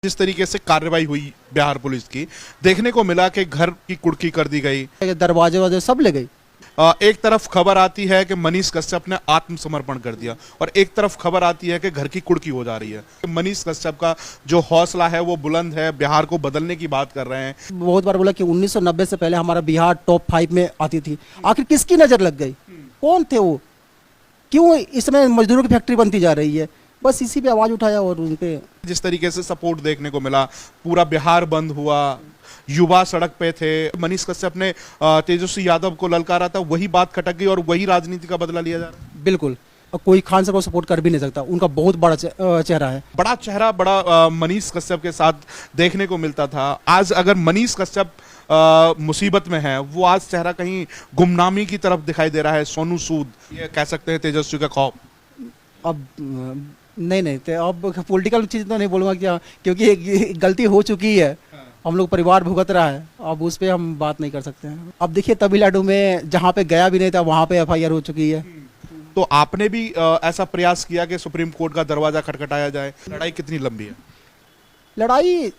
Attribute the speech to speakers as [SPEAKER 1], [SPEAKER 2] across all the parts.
[SPEAKER 1] जिस तरीके से कार्रवाई हुई बिहार पुलिस की, देखने को मिला कि घर की कुर्की कर दी गई,
[SPEAKER 2] दरवाजे वाजे सब ले गई।
[SPEAKER 1] एक तरफ खबर आती है कि मनीष कश्यप ने आत्मसमर्पण कर दिया और एक तरफ खबर आती है कि घर की कुर्की हो जा रही है। मनीष कश्यप का जो हौसला है वो बुलंद है, बिहार को बदलने की बात कर रहे हैं।
[SPEAKER 2] बहुत बार बोला कि 1990 से पहले हमारा बिहार टॉप 5 में आती थी। आखिर किसकी नजर लग गई? कौन थे वो? क्यों इसमें मजदूरों की फैक्ट्री बनती जा रही है? बस इसी पे आवाज उठाया और उनपे
[SPEAKER 1] जिस तरीके से सपोर्ट देखने को मिला, पूरा बिहार बंद हुआ, युवा सड़क पे थे। मनीष कश्यप ने तेजस्वी यादव को ललकारा था, वही बात खटक गई और वही राजनीति का बदला लिया जा रहा है।
[SPEAKER 2] बिल्कुल। और कोई खान साहब को सपोर्ट कर भी नहीं सकता, उनका बहुत बड़ा चेहरा है।
[SPEAKER 1] बड़ा चेहरा बड़ा मनीष कश्यप के साथ देखने को मिलता था। आज अगर मनीष कश्यप मुसीबत में है, वो आज चेहरा कहीं गुमनामी की तरफ दिखाई दे रहा है। सोनू सूद, ये कह सकते हैं तेजस्वी का खौफ।
[SPEAKER 2] अब नहीं तो अब पॉलिटिकल चीज़ तो नहीं बोलूँगा क्या, क्योंकि एक गलती हो चुकी है। हम लोग परिवार भुगत रहा है, अब उस पर हम बात नहीं कर सकते हैं। अब देखिए तमिलनाडु में जहाँ पे गया भी नहीं था वहाँ पे FIR हो चुकी है।
[SPEAKER 1] तो आपने भी ऐसा प्रयास किया कि सुप्रीम कोर्ट का दरवाजा खटखटाया जाए। लड़ाई कितनी लंबी है?
[SPEAKER 2] लड़ाई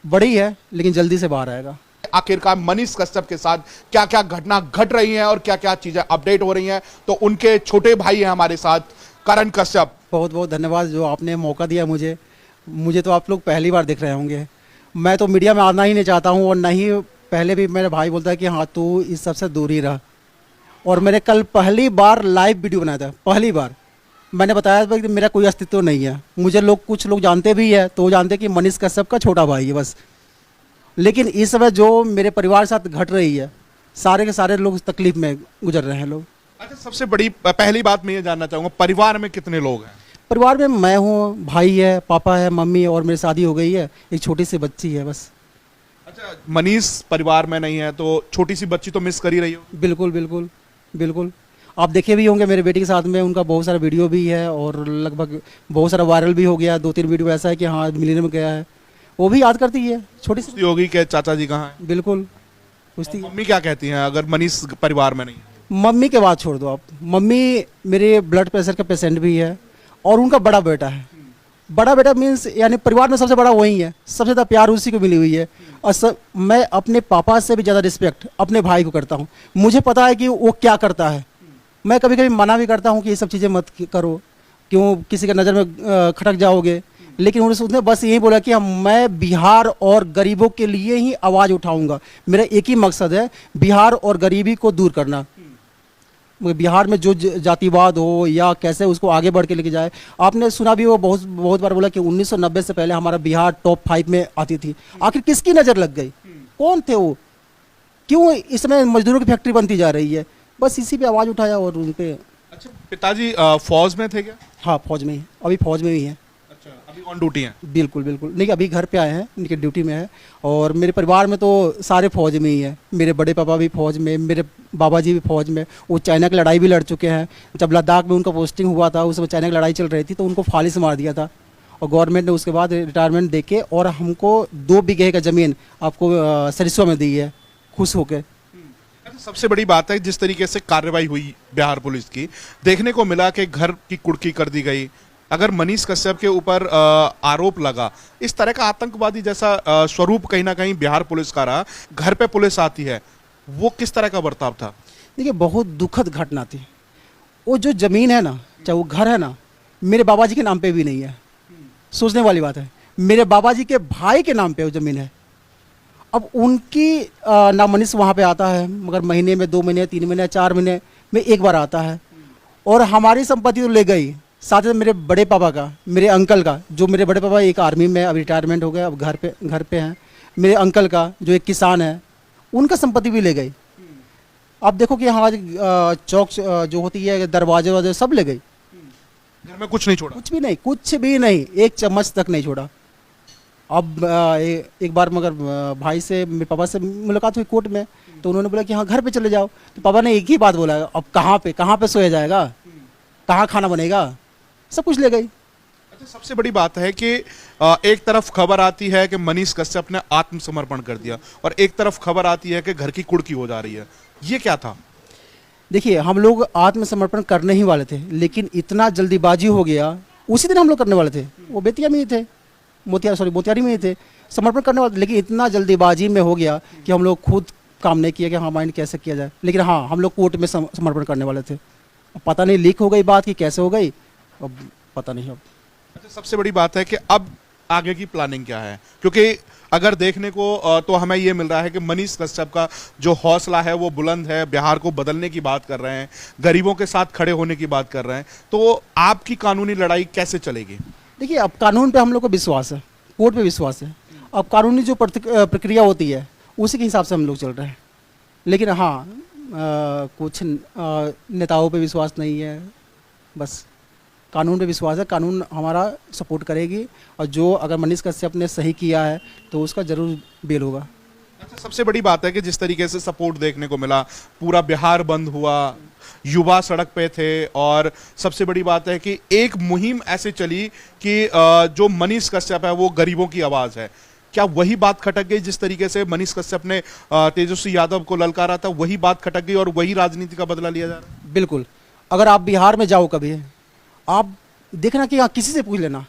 [SPEAKER 2] बड़ी है लेकिन जल्दी से बाहर आएगा।
[SPEAKER 1] आखिरकार मनीष कश्यप के साथ क्या क्या घटना घट रही हैं और क्या क्या चीजें अपडेट हो रही हैं, तो उनके छोटे भाई हैं हमारे साथ, करण कश्यप।
[SPEAKER 2] बहुत बहुत धन्यवाद जो आपने मौका दिया मुझे तो आप लोग पहली बार देख रहे होंगे। मैं तो मीडिया में आना ही नहीं चाहता हूँ और नहीं, पहले भी मेरा भाई बोलता है कि हाँ तू इस सबसे दूर ही रह। और मैंने कल पहली बार लाइव वीडियो बनाया था, पहली बार मैंने बताया था कि मेरा कोई अस्तित्व नहीं है। मुझे कुछ लोग जानते भी है तो वो जानते हैं कि मनीष कश्यप का छोटा भाई है बस। लेकिन इस समय जो मेरे परिवार के साथ घट रही है, सारे के सारे लोग तकलीफ में गुजर रहे हैं लोग।
[SPEAKER 1] अच्छा, सबसे बड़ी पहली बात मैं ये जानना चाहूंगा, परिवार में कितने लोग हैं?
[SPEAKER 2] परिवार में मैं हूँ, भाई है, पापा है, मम्मी है और मेरी शादी हो गई है, एक छोटी सी बच्ची है बस।
[SPEAKER 1] अच्छा, मनीष परिवार में नहीं है तो छोटी सी बच्ची तो मिस कर ही रही हो?
[SPEAKER 2] बिल्कुल बिल्कुल बिल्कुल। आप देखे भी होंगे मेरे बेटी के साथ में उनका बहुत सारा वीडियो भी है और लगभग बहुत सारा वायरल भी हो गया। 2-3 वीडियो ऐसा है कि हाँ मिलने में गया है, वो भी याद करती है। छोटी सी
[SPEAKER 1] होगी कि चाचा जी कहाँ हैं?
[SPEAKER 2] बिल्कुल पूछती।
[SPEAKER 1] मम्मी क्या कहती हैं अगर मनीष परिवार में नहीं है?
[SPEAKER 2] मम्मी के बात छोड़ दो आप, मम्मी मेरे ब्लड प्रेशर का पेशेंट भी है और उनका बड़ा बेटा है। बड़ा बेटा मीन्स यानी परिवार में सबसे बड़ा वही है, सबसे ज़्यादा प्यार उसी को मिली हुई है। और मैं अपने पापा से भी ज़्यादा रिस्पेक्ट अपने भाई को करता हूँ। मुझे पता है कि वो क्या करता है। मैं कभी कभी मना भी करता हूँ कि ये सब चीज़ें मत करो, क्यों किसी के नज़र में खटक जाओगे। लेकिन उसने बस यही बोला कि मैं बिहार और गरीबों के लिए ही आवाज़ उठाऊंगा। मेरा एक ही मकसद है, बिहार और गरीबी को दूर करना। बिहार में जो जातिवाद हो या कैसे उसको आगे बढ़ के लेके जाए। आपने सुना भी वो बहुत बार बोला कि 1990 से पहले हमारा बिहार टॉप 5 में आती थी। आखिर किसकी नज़र लग गई? कौन थे वो? क्यों इसमें मजदूरों की फैक्ट्री बनती जा रही है? बस इसी पे आवाज़ उठाया और उन पे।
[SPEAKER 1] अच्छा, पिताजी फौज में थे क्या?
[SPEAKER 2] हाँ फौज में ही, अभी फौज में ही है।
[SPEAKER 1] अच्छा, अभी ऑन ड्यूटी हैं?
[SPEAKER 2] बिल्कुल बिल्कुल नहीं, अभी घर पे आए हैं, उनके ड्यूटी में है। और मेरे परिवार में तो सारे फौज में ही है। मेरे बड़े पापा भी फौज में, मेरे बाबा जी भी फौज में। वो चाइना की लड़ाई भी लड़ चुके हैं। जब लद्दाख में उनका पोस्टिंग हुआ था उस समय चाइना की लड़ाई चल रही थी तो उनको फाली से मार दिया था और गवर्नमेंट ने उसके बाद रिटायरमेंट दे के और हमको 2 बीघे का ज़मीन आपको सरिस्वा में दी है, खुश होकर।
[SPEAKER 1] सबसे बड़ी बात है जिस तरीके से कार्रवाई हुई बिहार पुलिस की, देखने को मिला कि घर की कुर्की कर दी गई। अगर मनीष कश्यप के ऊपर आरोप लगा, इस तरह का आतंकवादी जैसा स्वरूप कहीं ना कहीं बिहार पुलिस का रहा, घर पे पुलिस आती है, वो किस तरह का बर्ताव था?
[SPEAKER 2] देखिए बहुत दुखद घटना थी। वो जो ज़मीन है ना, चाहे वो घर है ना, मेरे बाबा जी के नाम पे भी नहीं है। सोचने वाली बात है, मेरे बाबा जी के भाई के नाम पे वो ज़मीन है। अब उनकी नाम मनीष वहाँ पे आता है, मगर महीने में 2 महीने 3 महीने 4 महीने में एक बार आता है। और हमारी संपत्ति तो ले गई, साथ ही मेरे बड़े पापा का, मेरे अंकल का, जो मेरे बड़े पापा एक आर्मी में अब रिटायरमेंट हो गया, अब घर पे हैं। मेरे अंकल का जो एक किसान है, उनका संपत्ति भी ले गई। आप देखो कि यहाँ चौक जो होती है, दरवाजे वाजे सब ले गई।
[SPEAKER 1] घर में कुछ नहीं छोड़ा?
[SPEAKER 2] कुछ भी नहीं, एक चम्मच तक नहीं छोड़ा। अब एक बार मगर भाई से, मेरे पापा से मुलाकात हुई कोर्ट में, तो उन्होंने बोला कि हाँ घर पे चले जाओ। तो पापा ने एक ही बात बोला, अब कहाँ पे सोया जाएगा, कहाँ खाना बनेगा, सब कुछ ले गई।
[SPEAKER 1] अच्छा, सबसे बड़ी बात है कि एक तरफ खबर आती है कि मनीष कश्यप ने आत्मसमर्पण कर दिया और एक तरफ खबर आती है कि घर की कुर्की हो जा रही है। ये क्या था?
[SPEAKER 2] देखिए हम लोग आत्मसमर्पण करने ही वाले थे, लेकिन इतना जल्दीबाजी हो गया। उसी दिन हम लोग करने वाले थे, वो बेतिया में ही थे। मोतिहारी में ही थे समर्पण करने वाले, लेकिन इतना जल्दीबाजी में हो गया कि हम लोग खुद काम नहीं किया कि हाँ माइंड कैसे किया जाए। लेकिन हाँ, हम लोग कोर्ट में समर्पण करने वाले थे। अब पता नहीं लीक हो गई बात कि कैसे हो गई, अब पता नहीं। अब
[SPEAKER 1] अच्छा, सबसे बड़ी बात है कि अब आगे की प्लानिंग क्या है, क्योंकि अगर देखने को तो हमें ये मिल रहा है कि मनीष कश्यप का जो हौसला है वो बुलंद है, बिहार को बदलने की बात कर रहे हैं, गरीबों के साथ खड़े होने की बात कर रहे हैं, तो आपकी कानूनी लड़ाई कैसे चलेगी?
[SPEAKER 2] देखिए, अब कानून पे हम लोग को विश्वास है, कोर्ट पे विश्वास है। अब कानूनी जो प्रक्रिया होती है उसी के हिसाब से हम लोग चल रहे हैं। लेकिन हाँ, कुछ नेताओं पे विश्वास नहीं है, बस कानून पे विश्वास है। कानून हमारा सपोर्ट करेगी, और जो अगर मनीष कश्यप ने सही किया है तो उसका जरूर बेल होगा।
[SPEAKER 1] अच्छा, सबसे बड़ी बात है कि जिस तरीके से सपोर्ट देखने को मिला, पूरा बिहार बंद हुआ, युवा सड़क पे थे, और सबसे बड़ी बात है कि एक मुहिम ऐसे चली कि जो मनीष कश्यप है वो गरीबों की आवाज है। क्या वही बात खटक गई जिस तरीके से मनीष कश्यप ने तेजस्वी यादव को ललकारा था, वही बात खटक गई और वही राजनीति का बदला लिया जा रहा है?
[SPEAKER 2] बिल्कुल। अगर आप बिहार में जाओ कभी, आप देखना कि हाँ, किसी से पूछ लेना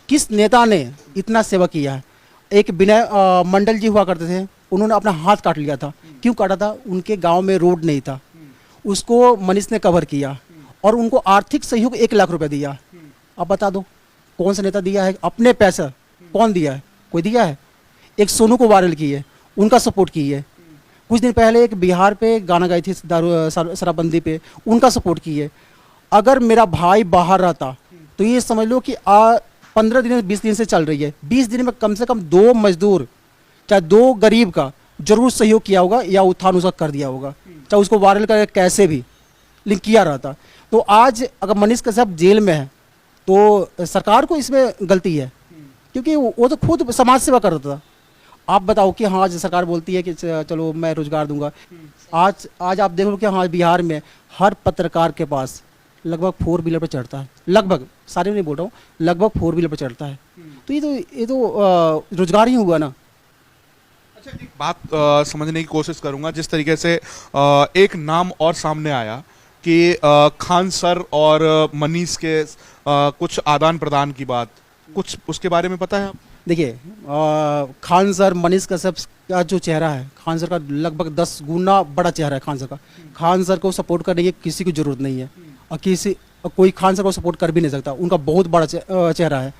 [SPEAKER 2] किस नेता ने इतना सेवा किया है। एक विनय मंडल जी हुआ करते थे, उन्होंने अपना हाथ काट लिया था। क्यों काटा था? उनके गांव में रोड नहीं था, उसको मनीष ने कवर किया और उनको आर्थिक सहयोग 1 लाख रुपए दिया। अब बता दो कौन सा नेता दिया है अपने पैसा? कौन दिया है? कोई दिया है? एक सोनू को वायरल की है, उनका सपोर्ट की है। कुछ दिन पहले एक बिहार पे गाना गाई थी दारू शराबबंदी पे, उनका सपोर्ट की है। अगर मेरा भाई बाहर रहता तो ये समझ लो कि 15 दिन 20 दिन से चल रही है, 20 दिन में कम से कम 2 मजदूर चाहे 2 गरीब का जरूर सहयोग किया होगा या उत्थान उसका कर दिया होगा, चाहे उसको वायरल करके कैसे भी लिंक किया रहता। तो आज अगर मनीष कश्यप जेल में है तो सरकार को इसमें गलती है, क्योंकि वो तो खुद समाज सेवा कर रहा था। आप बताओ कि हाँ, आज सरकार बोलती है कि चलो मैं रोजगार दूंगा। आज आप देखो कि हाँ, बिहार में हर पत्रकार के पास लगभग 4 व्हीलर पर चढ़ता है, लगभग, सारे नहीं बोल रहा हूँ, लगभग 4 व्हीलर पर चढ़ता है। तो ये तो रोजगार ही हुआ ना।
[SPEAKER 1] अच्छा, एक बात समझने की कोशिश करूंगा। जिस तरीके से एक नाम और सामने आया कि खान सर और मनीष के कुछ आदान प्रदान की बात, कुछ उसके बारे में पता है आप?
[SPEAKER 2] देखिए, खान सर, मनीष कश्यप का जो चेहरा है, खान सर का लगभग 10 गुना बड़ा चेहरा है खान सर का। खान सर को सपोर्ट करने की किसी की जरूरत नहीं है, और कोई खान सर को सपोर्ट कर भी नहीं सकता। उनका बहुत बड़ा चेहरा है।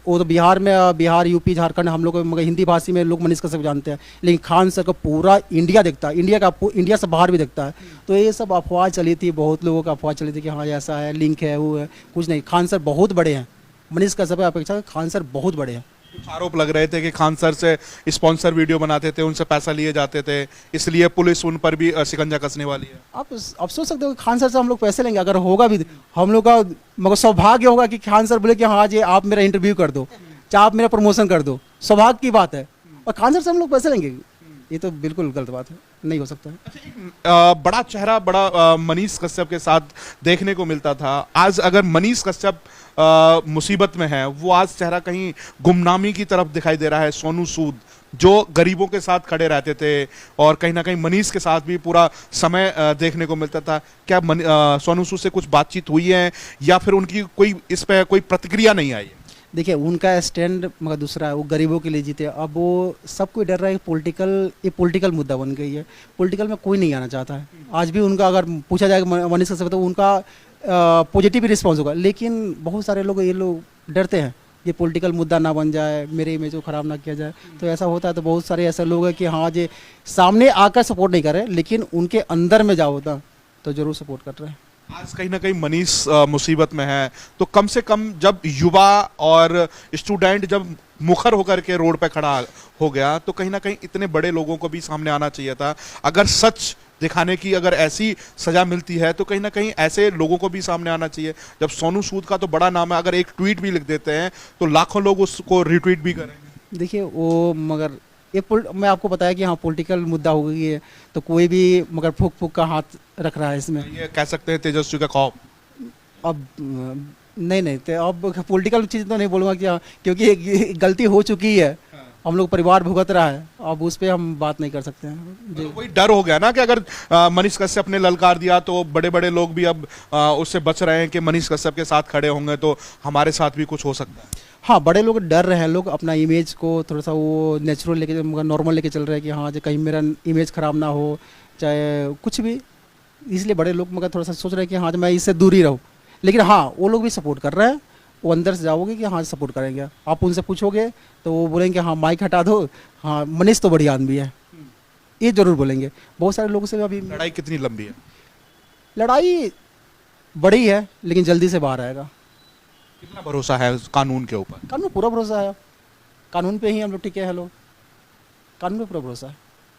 [SPEAKER 2] वो तो बिहार में, बिहार, यूपी, झारखंड, हम लोग मगर हिंदी भाषी में लोग मनीष कश्यप जानते हैं, लेकिन खान सर को पूरा इंडिया देखता है, इंडिया से बाहर भी देखता है। तो ये सब अफवाह चली थी, बहुत लोगों का अफवाह चली थी कि हाँ ऐसा है, लिंक है, वो है। कुछ नहीं, खान सर बहुत बड़े हैं, मनीष कश्यप की अपेक्षा खान सर बहुत बड़े हैं।
[SPEAKER 1] कुछ आरोप लग रहे थे कि खान सर से स्पॉन्सर वीडियो बनाते थे, उनसे पैसा लिए जाते थे, इसलिए पुलिस उन पर भी शिकंजा कसने वाली है।
[SPEAKER 2] आप सोच सकते हो कि खान सर से हम लोग पैसे लेंगे? अगर होगा भी हम लोग का मगर सौभाग्य होगा कि खान सर बोले कि हाँ जी आप मेरा इंटरव्यू कर दो, चाहे आप मेरा प्रमोशन कर दो, सौभाग्य की बात है। और खान सर से हम लोग पैसे लेंगे, ये तो बिल्कुल गलत बात है, नहीं हो सकता है।
[SPEAKER 1] बड़ा चेहरा, बड़ा मनीष कश्यप के साथ देखने को मिलता था। आज अगर मनीष कश्यप मुसीबत में है, वो आज चेहरा कहीं गुमनामी की तरफ दिखाई दे रहा है। सोनू सूद जो गरीबों के साथ खड़े रहते थे और कहीं ना कहीं मनीष के साथ भी पूरा समय देखने को मिलता था, क्या सोनू सूद से कुछ बातचीत हुई है या फिर उनकी कोई इस पे कोई प्रतिक्रिया नहीं आई?
[SPEAKER 2] देखिए, उनका स्टैंड मगर दूसरा है, वो गरीबों के लिए जीते। अब वो सब कोई डर रहा है, ये पॉलिटिकल मुद्दा बन गई है। पॉलिटिकल में कोई नहीं आना चाहता है। आज भी उनका अगर पूछा जाएगा मनीष कश्यप तो उनका पॉजिटिव रिस्पॉन्स होगा, लेकिन बहुत सारे लोग डरते हैं ये पॉलिटिकल मुद्दा ना बन जाए, मेरे इमेज को ख़राब ना किया जाए। तो ऐसा होता है, तो बहुत सारे ऐसे लोग हैं कि हाँ जी सामने आकर सपोर्ट नहीं कर रहे, लेकिन उनके अंदर में जाओ होता तो ज़रूर सपोर्ट कर रहे हैं।
[SPEAKER 1] आज कहीं ना कहीं मनीष मुसीबत में है, तो कम से कम जब युवा और स्टूडेंट जब मुखर होकर के रोड पे खड़ा हो गया, तो कहीं ना कहीं इतने बड़े लोगों को भी सामने आना चाहिए था। अगर सच दिखाने की अगर ऐसी सजा मिलती है तो कहीं ना कहीं ऐसे लोगों को भी सामने आना चाहिए। जब सोनू सूद का तो बड़ा नाम है, अगर एक ट्वीट भी लिख देते हैं तो लाखों लोग उसको रिट्वीट भी करेंगे।
[SPEAKER 2] देखिए, वो मगर मैं आपको बताया कि हाँ पॉलिटिकल मुद्दा हो गई है, तो कोई भी मगर फूक फूक का हाथ रख रहा है इसमें।
[SPEAKER 1] ये कह सकते हैं तेजस्वी का खौफ।
[SPEAKER 2] अब नहीं, तो अब पॉलिटिकल चीज़ तो नहीं बोलूँगा कि हाँ, क्योंकि एक गलती हो चुकी है, हम लोग परिवार भुगत रहा है, अब उस पर हम बात नहीं कर सकते हैं।
[SPEAKER 1] तो वही डर हो गया ना कि अगर मनीष कश्यप ने ललकार दिया तो बड़े बड़े लोग भी अब उससे बच रहे हैं कि मनीष कश्यप के साथ खड़े होंगे तो हमारे साथ भी कुछ हो सकता है।
[SPEAKER 2] हाँ, बड़े लोग डर रहे हैं, लोग अपना इमेज को थोड़ा सा वो नेचुरल लेके नॉर्मल लेके चल रहे हैं कि हाँ जो कहीं मेरा इमेज ख़राब ना हो, चाहे कुछ भी, इसलिए बड़े लोग मगर थोड़ा सा सोच रहे हैं कि हाँ जो मैं इससे दूर ही रहूँ। लेकिन हाँ, वो लोग भी सपोर्ट कर रहे हैं, वो अंदर से जाओगे कि हाँ सपोर्ट करेंगे, आप उनसे पूछोगे तो वो बोलेंगे हाँ माइक हटा दो, हाँ मनीष तो बढ़िया आदमी है, ये ज़रूर बोलेंगे। बहुत सारे लोगों से अभी
[SPEAKER 1] लड़ाई कितनी लंबी है?
[SPEAKER 2] लड़ाई बड़ी है लेकिन जल्दी से बाहर आएगा।
[SPEAKER 1] कितना भरोसा है कानून के ऊपर?
[SPEAKER 2] कानून पूरा भरोसा है, कानून पे ही हम लोग टिके हैं लोग, कानून पे पूरा भरोसा है।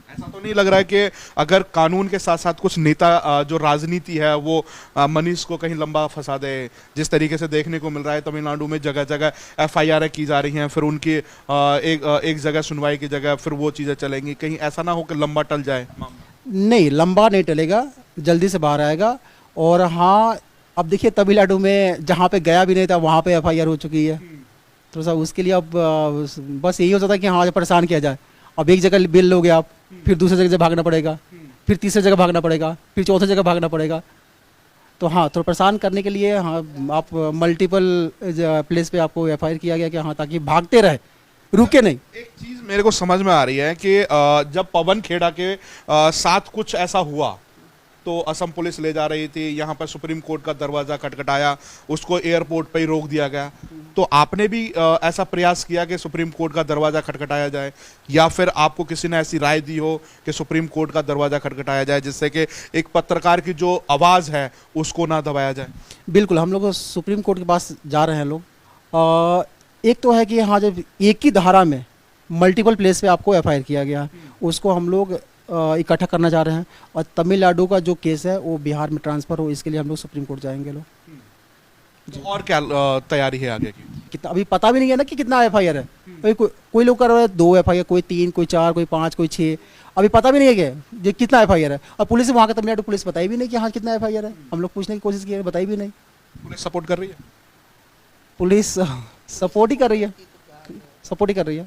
[SPEAKER 1] ऐसा तो नहीं लग रहा है कि अगर कानून के साथ साथ कुछ नेता जो राजनीति है वो मनीष को कहीं लंबा फंसा दे? जिस तरीके से देखने को मिल रहा है तमिलनाडु में जगह जगह एफआईआर की जा रही हैं, फिर उनकी एक जगह सुनवाई की जगह फिर वो चीज़ें चलेंगी, कहीं ऐसा ना हो कि लंबा टल जाए मामला?
[SPEAKER 2] नहीं, लंबा नहीं टलेगा, जल्दी से बाहर आएगा। और हाँ, अब देखिए तमिलनाडु में जहाँ पे गया भी नहीं था वहाँ पे एफआईआर हो चुकी है, तो सा उसके लिए अब बस यही होता था कि हाँ आज परेशान किया जाए। अब एक जगह बिल लोगे आप, फिर दूसरी जगह से भागना पड़ेगा, फिर तीसरी जगह भागना पड़ेगा, फिर चौथी जगह भागना पड़ेगा। तो हाँ, थोड़ा परेशान करने के लिए हाँ आप मल्टीपल प्लेस पे आपको एफआईआर किया गया कि हाँ ताकि भागते रहे, रुके नहीं।
[SPEAKER 1] एक चीज मेरे को समझ में आ रही है कि जब पवन खेड़ा के साथ कुछ ऐसा हुआ तो असम पुलिस ले जा रही थी, यहाँ पर सुप्रीम कोर्ट का दरवाजा खटखटाया, उसको एयरपोर्ट पे ही रोक दिया गया, तो आपने भी ऐसा प्रयास किया कि सुप्रीम कोर्ट का दरवाजा खटखटाया जाए, या फिर आपको किसी ने ऐसी राय दी हो कि सुप्रीम कोर्ट का दरवाजा खटखटाया जाए जिससे कि एक पत्रकार की जो आवाज़ है उसको ना दबाया जाए?
[SPEAKER 2] बिल्कुल, हम लोग सुप्रीम कोर्ट के पास जा रहे हैं लोग। एक तो है कि हाँ जब एक ही धारा में मल्टीपल प्लेस पे आपको एफआईआर किया गया, उसको हम लोग इकट्ठा करना चाह रहे हैं, और तमिलनाडु का जो केस है वो बिहार में ट्रांसफ़र हो, इसके लिए हम लोग सुप्रीम कोर्ट जाएंगे लोग।
[SPEAKER 1] तो और क्या तैयारी है आगे की?
[SPEAKER 2] कितना अभी पता भी नहीं है ना कि कितना एफआईआर है, अभी कोई लोग कर रहे हैं 2 एफआईआर, कोई 3, कोई 4, कोई 5, कोई 6, अभी पता भी नहीं है कि ये कितना एफआईआर है। और पुलिस वहाँ का तमिलनाडु पुलिस बताई भी नहीं कि हाँ कितना एफआईआर है, हम लोग पूछने की कोशिश की, बताई भी नहीं।
[SPEAKER 1] पुलिस सपोर्ट कर रही है?
[SPEAKER 2] पुलिस सपोर्ट ही कर रही है, सपोर्ट ही कर रही है।